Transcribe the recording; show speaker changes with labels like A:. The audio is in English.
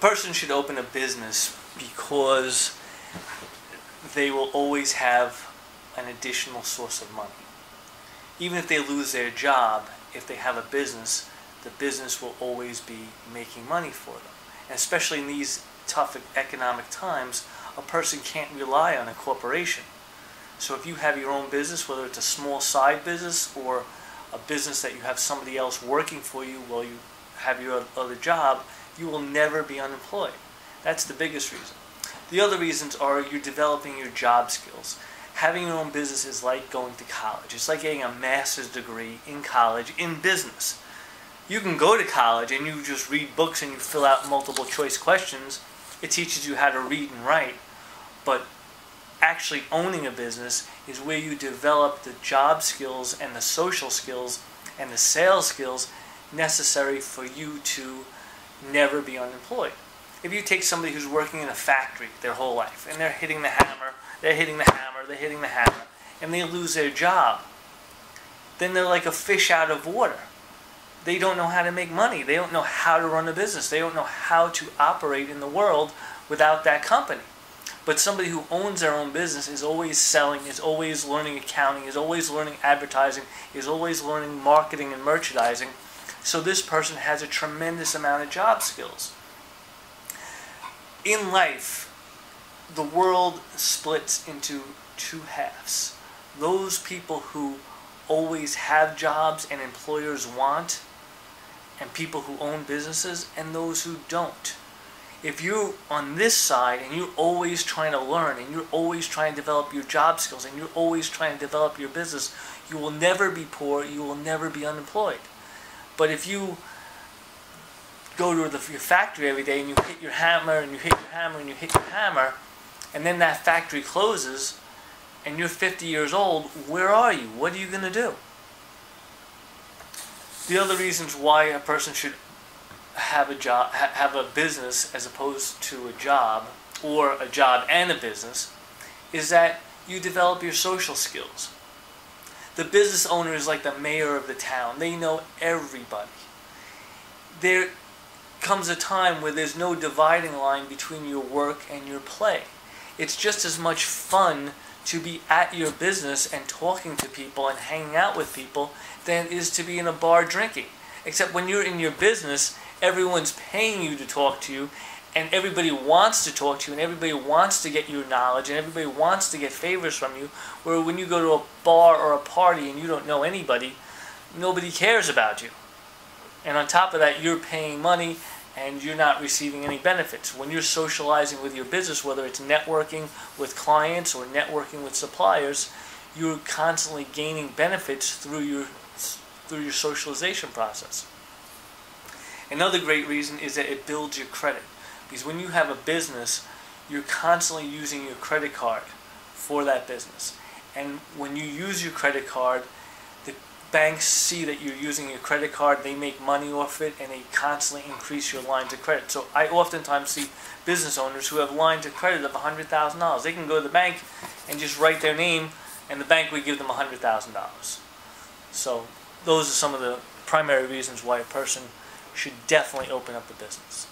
A: person should open a business because they will always have an additional source of money. Even if they lose their job, if they have a business, the business will always be making money for them. And especially in these tough economic times, a person can't rely on a corporation. So if you have your own business, whether it's a small side business or a business that you have somebody else working for you while you have your other job, you will never be unemployed. That's the biggest reason. The other reasons are you're developing your job skills. Having your own business is like going to college. It's like getting a master's degree in college in business. You can go to college and you just read books and you fill out multiple choice questions. It teaches you how to read and write. But actually owning a business is where you develop the job skills and the social skills and the sales skills necessary for you to never be unemployed. If you take somebody who's working in a factory their whole life and they're hitting the hammer, they're hitting the hammer, they're hitting the hammer, and they lose their job, then they're like a fish out of water. They don't know how to make money. They don't know how to run a business. They don't know how to operate in the world without that company. But somebody who owns their own business is always selling, is always learning accounting, is always learning advertising, is always learning marketing and merchandising. So this person has a tremendous amount of job skills. In life, the world splits into two halves. Those people who always have jobs and employers want, and people who own businesses, and those who don't. If you're on this side and you're always trying to learn and you're always trying to develop your job skills and you're always trying to develop your business, you will never be poor, you will never be unemployed. But if you go to your factory every day and you hit your hammer and you hit your hammer and you hit your hammer, and then that factory closes and you're 50 years old, where are you? What are you going to do? The other reasons why a person should have a job, have a business as opposed to a job, or a job and a business, is that you develop your social skills. The business owner is like the mayor of the town. They know everybody. There comes a time where there's no dividing line between your work and your play. It's just as much fun to be at your business and talking to people and hanging out with people than it is to be in a bar drinking. Except when you're in your business, everyone's paying you to talk to you, and everybody wants to talk to you, and everybody wants to get your knowledge, and everybody wants to get favors from you. Where when you go to a bar or a party and you don't know anybody, nobody cares about you. And on top of that, you're paying money and you're not receiving any benefits. When you're socializing with your business, whether it's networking with clients or networking with suppliers, you're constantly gaining benefits through your socialization process. Another great reason is that it builds your credit. Because when you have a business, you're constantly using your credit card for that business. And when you use your credit card, the banks see that you're using your credit card, they make money off it, and they constantly increase your lines of credit. So I oftentimes see business owners who have lines of credit of $100,000. They can go to the bank and just write their name, and the bank would give them $100,000. So those are some of the primary reasons why a person should definitely open up a business.